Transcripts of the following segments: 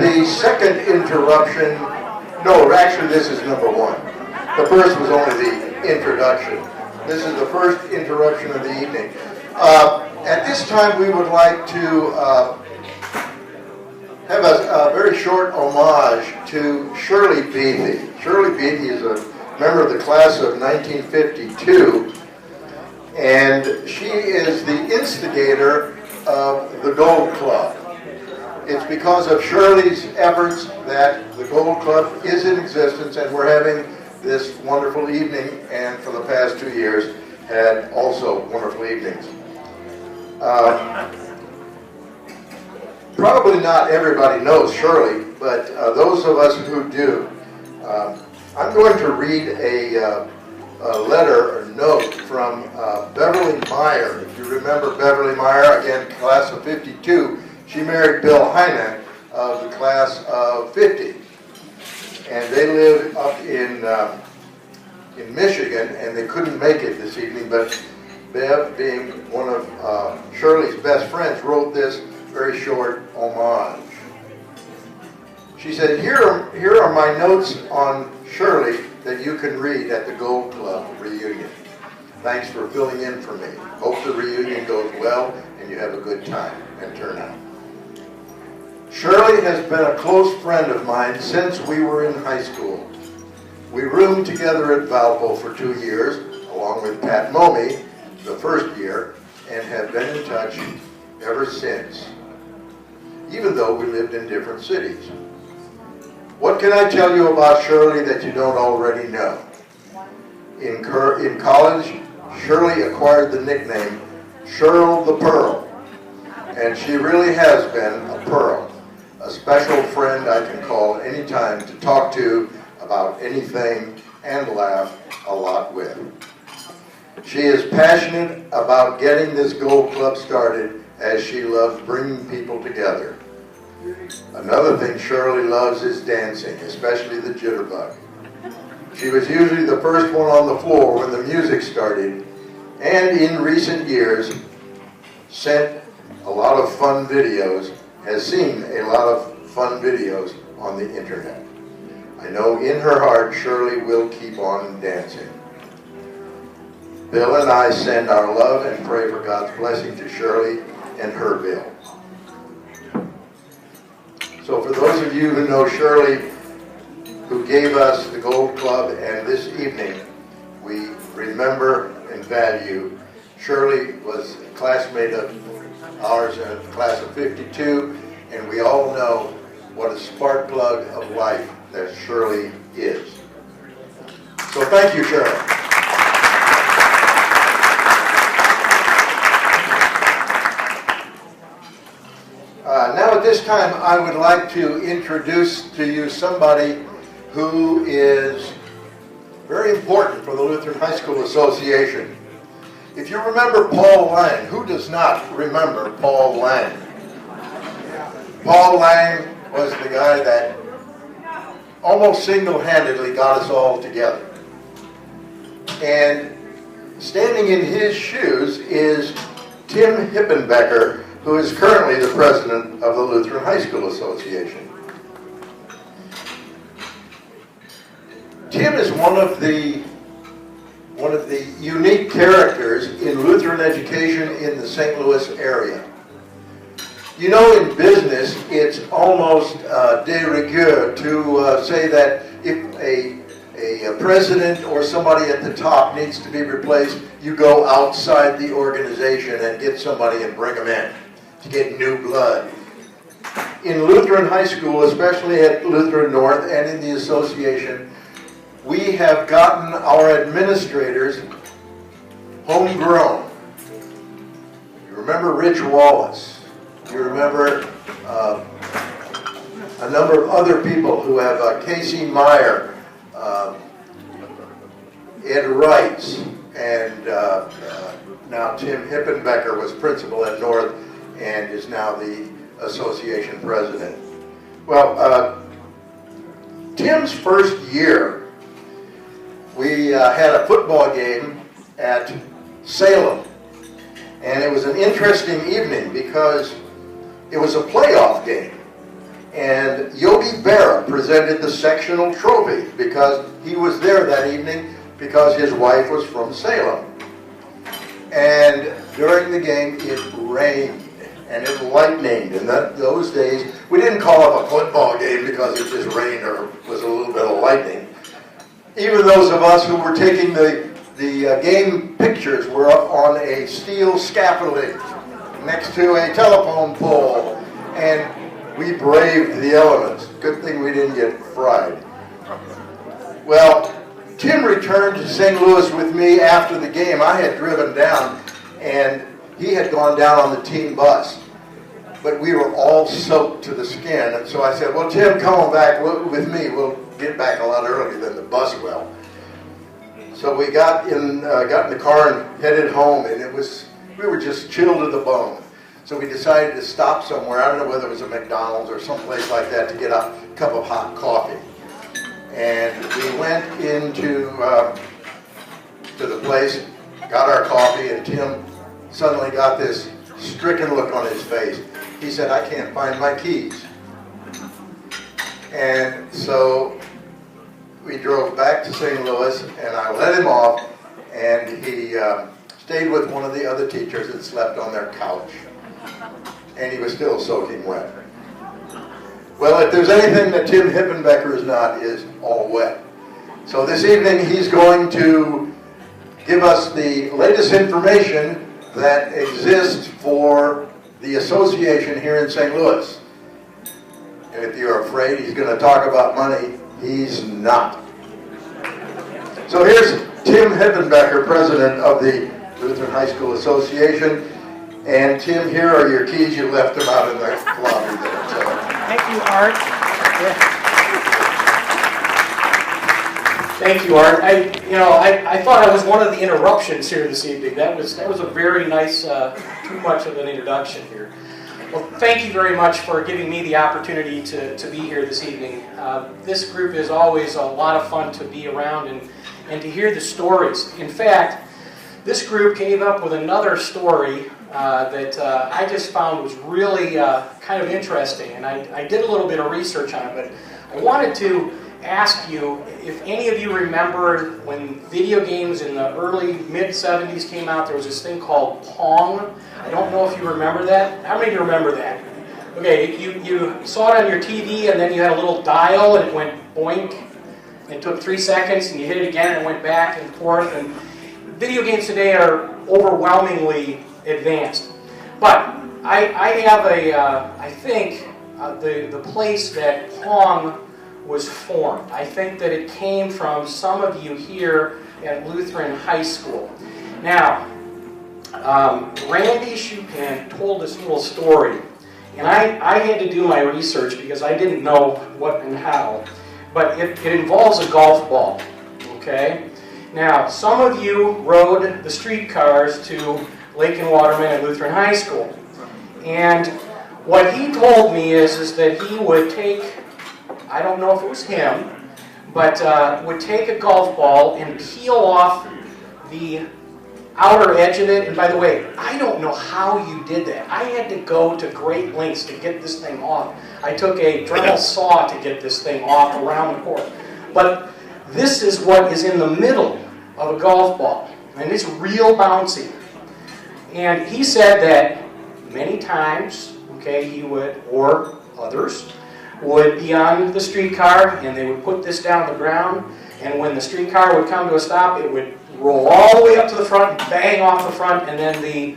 the second interruption. No, actually this is number one. The first was only the introduction. This is the first interruption of the evening. At this time we would like to have a very short homage to Shirley Beatty. Shirley Beatty is a member of the class of 1952, and she is the instigator of the Gold Club. It's because of Shirley's efforts that the Gold Club is in existence, and we're having this wonderful evening, and for the past 2 years had also wonderful evenings. Probably not everybody knows Shirley, but those of us who do, I'm going to read a letter or note from Beverly Meyer. If you remember Beverly Meyer, again, class of 52, she married Bill Hynek of the class of 50. And they live up in Michigan, and they couldn't make it this evening, but Bev, being one of Shirley's best friends, wrote this very short homage. She said, here are my notes on Shirley that you can read at the Gold Club reunion. Thanks for filling in for me. Hope the reunion goes well and you have a good time and turnout. Shirley has been a close friend of mine since we were in high school. We roomed together at Valpo for 2 years, along with Pat Momey, the first year, and have been in touch ever since, even though we lived in different cities. What can I tell you about Shirley that you don't already know? In college, Shirley acquired the nickname Cheryl the Pearl, and she really has been a pearl, a special friend I can call anytime to talk to about anything and laugh a lot with. She is passionate about getting this Gold Club started, as she loves bringing people together. Another thing Shirley loves is dancing, especially the jitterbug. She was usually the first one on the floor when the music started, and in recent years sent a lot of fun videos, has seen a lot of fun videos on the internet. I know in her heart Shirley will keep on dancing. Bill and I send our love and pray for God's blessing to Shirley and her Bill. So for those of you who know Shirley, who gave us the Gold Club, and this evening we remember and value. Shirley was a classmate of ours in the class of 52, and we all know what a spark plug of life that Shirley is. So thank you, Shirley. Now at this time, I would like to introduce to you somebody who is very important for the Lutheran High School Association. If you remember Paul Lang, who does not remember Paul Lang? Paul Lang was the guy that almost single-handedly got us all together. And standing in his shoes is Tim Hippenbecker, who is currently the president of the Lutheran High School Association. Tim is one of the unique characters in Lutheran education in the St. Louis area. You know, in business, it's almost de rigueur to say that if a president or somebody at the top needs to be replaced, you go outside the organization and get somebody and bring them in to get new blood. In Lutheran High School, especially at Lutheran North and in the association, we have gotten our administrators homegrown. You remember Rich Wallace. You remember a number of other people who have Casey Meyer, Ed Wrights, and now Tim Hippenbecker was principal at North and is now the association president. Well, Tim's first year, we had a football game at Salem, and it was an interesting evening because it was a playoff game. And Yogi Berra presented the sectional trophy because he was there that evening because his wife was from Salem. And during the game, it rained and it lightninged. In those days, we didn't call it a football game because it just rained or was a little bit of lightning. Even those of us who were taking the game pictures were up on a steel scaffolding next to a telephone pole, and we braved the elements. Good thing we didn't get fried. Well, Tim returned to St. Louis with me after the game. I had driven down, and he had gone down on the team bus. But we were all soaked to the skin, and so I said, well, Tim, come on back with me. We'll get back a lot earlier than the bus will. So we got in the car and headed home, and we were just chilled to the bone. So we decided to stop somewhere. I don't know whether it was a McDonald's or someplace like that to get a cup of hot coffee. And we went into to the place, got our coffee, and Tim suddenly got this stricken look on his face. He said, I can't find my keys. And so we drove back to St. Louis, and I let him off, and he stayed with one of the other teachers and slept on their couch. And he was still soaking wet. Well, if there's anything that Tim Hippenbecker is not, is all wet. So this evening he's going to give us the latest information that exists for the association here in St. Louis. And if you're afraid he's going to talk about money, he's not. So here's Tim Hippenbecker, president of the Lutheran High School Association. And Tim, here are your keys. You left them out in the lobby there. So. Thank you, Art. Thank you, Art. I thought I was one of the interruptions here this evening. That was a very nice, too much of an introduction here. Well, thank you very much for giving me the opportunity to be here this evening. This group is always a lot of fun to be around and to hear the stories. In fact, this group came up with another story that I just found was really kind of interesting, and I did a little bit of research on it, but I wanted to ask you if any of you remember when video games in the early mid-70s came out. There was this thing called Pong. I don't know if you remember that. How many of you remember that? Okay, you saw it on your TV, and then you had a little dial, and it went boink. It took 3 seconds, and you hit it again, and it went back and forth. And video games today are overwhelmingly advanced. But I have I think the place that Pong was formed. I think that it came from some of you here at Lutheran High School. Now, Randy Shupan told this little story, and I had to do my research because I didn't know what and how, but it involves a golf ball, okay? Now, some of you rode the streetcars to Lake and Waterman at Lutheran High School, and what he told me is that he would take, I don't know if it was him, but would take a golf ball and peel off the outer edge of it. And by the way, I don't know how you did that. I had to go to great lengths to get this thing off. I took a Dremel saw to get this thing off around the court. But this is what is in the middle of a golf ball, and it's real bouncy. And he said that many times, okay, he would, or others, would be on the streetcar, and they would put this down the ground, and when the streetcar would come to a stop, it would roll all the way up to the front, bang off the front, and then the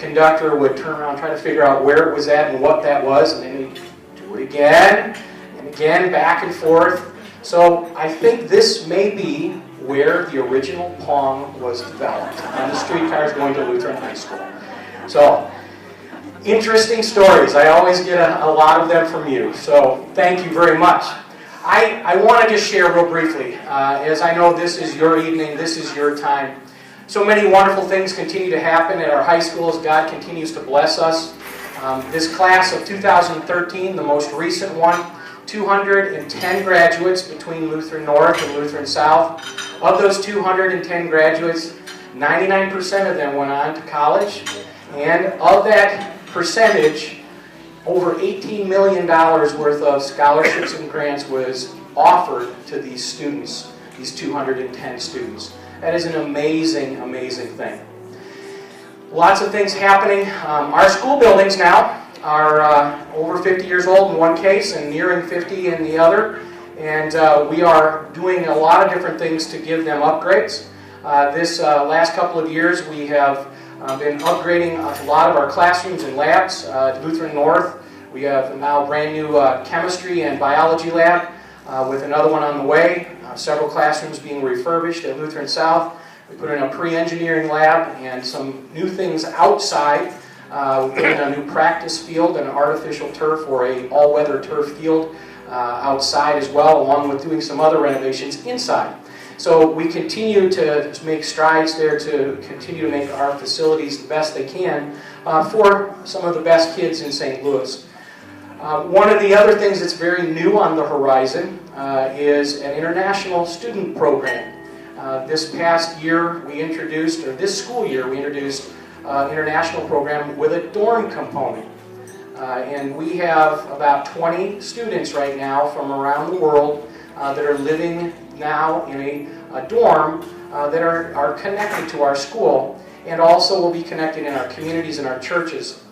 conductor would turn around, try to figure out where it was at and what that was, and then he'd do it again, and again, back and forth. So I think this may be where the original Pong was developed, on the streetcars going to Lutheran High School. So, interesting stories. I always get a lot of them from you, so thank you very much. I want to just share real briefly, as I know this is your evening, this is your time. So many wonderful things continue to happen at our high schools. God continues to bless us. This class of 2013, the most recent one, 210 graduates between Lutheran North and Lutheran South. Of those 210 graduates, 99% of them went on to college. And of that percentage, over $18 million worth of scholarships and grants was offered to these students, these 210 students. That is an amazing, amazing thing. Lots of things happening. Our school buildings now are over 50 years old in one case and nearing 50 in the other. And we are doing a lot of different things to give them upgrades. This last couple of years we have been upgrading a lot of our classrooms and labs. At Lutheran North, we have now brand new chemistry and biology lab with another one on the way. Several classrooms being refurbished at Lutheran South. We put in a pre-engineering lab and some new things outside. We put in a new practice field and an artificial turf or a all-weather turf field outside as well, along with doing some other renovations inside. So we continue to make strides there to continue to make our facilities the best they can for some of the best kids in St. Louis. One of the other things that's very new on the horizon is an international student program. This past year we introduced, or this school year we introduced an international program with a dorm component. And we have about 20 students right now from around the world that are living now in a dorm that are connected to our school and also will be connected in our communities and our churches.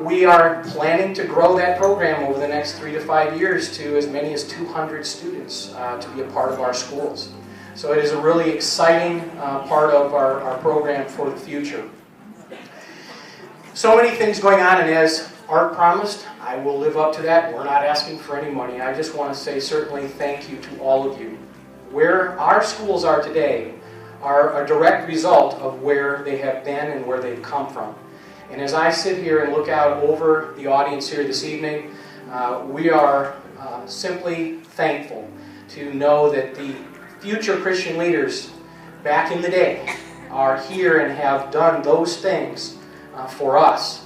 We are planning to grow that program over the next 3 to 5 years to as many as 200 students to be a part of our schools. So it is a really exciting part of our program for the future. So many things going on, and as Art promised, I will live up to that. We're not asking for any money. I just want to say certainly thank you to all of you. Where our schools are today are a direct result of where they have been and where they've come from. And as I sit here and look out over the audience here this evening, we are simply thankful to know that the future Christian leaders back in the day are here and have done those things for us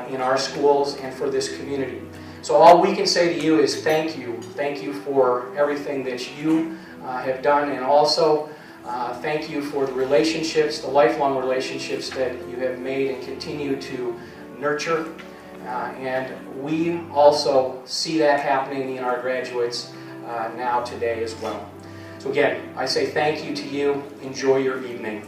in our schools and for this community. So all we can say to you is thank you. Thank you for everything that you have done, and also thank you for the relationships, the lifelong relationships that you have made and continue to nurture. And we also see that happening in our graduates now today as well. So again, I say thank you to you. Enjoy your evening.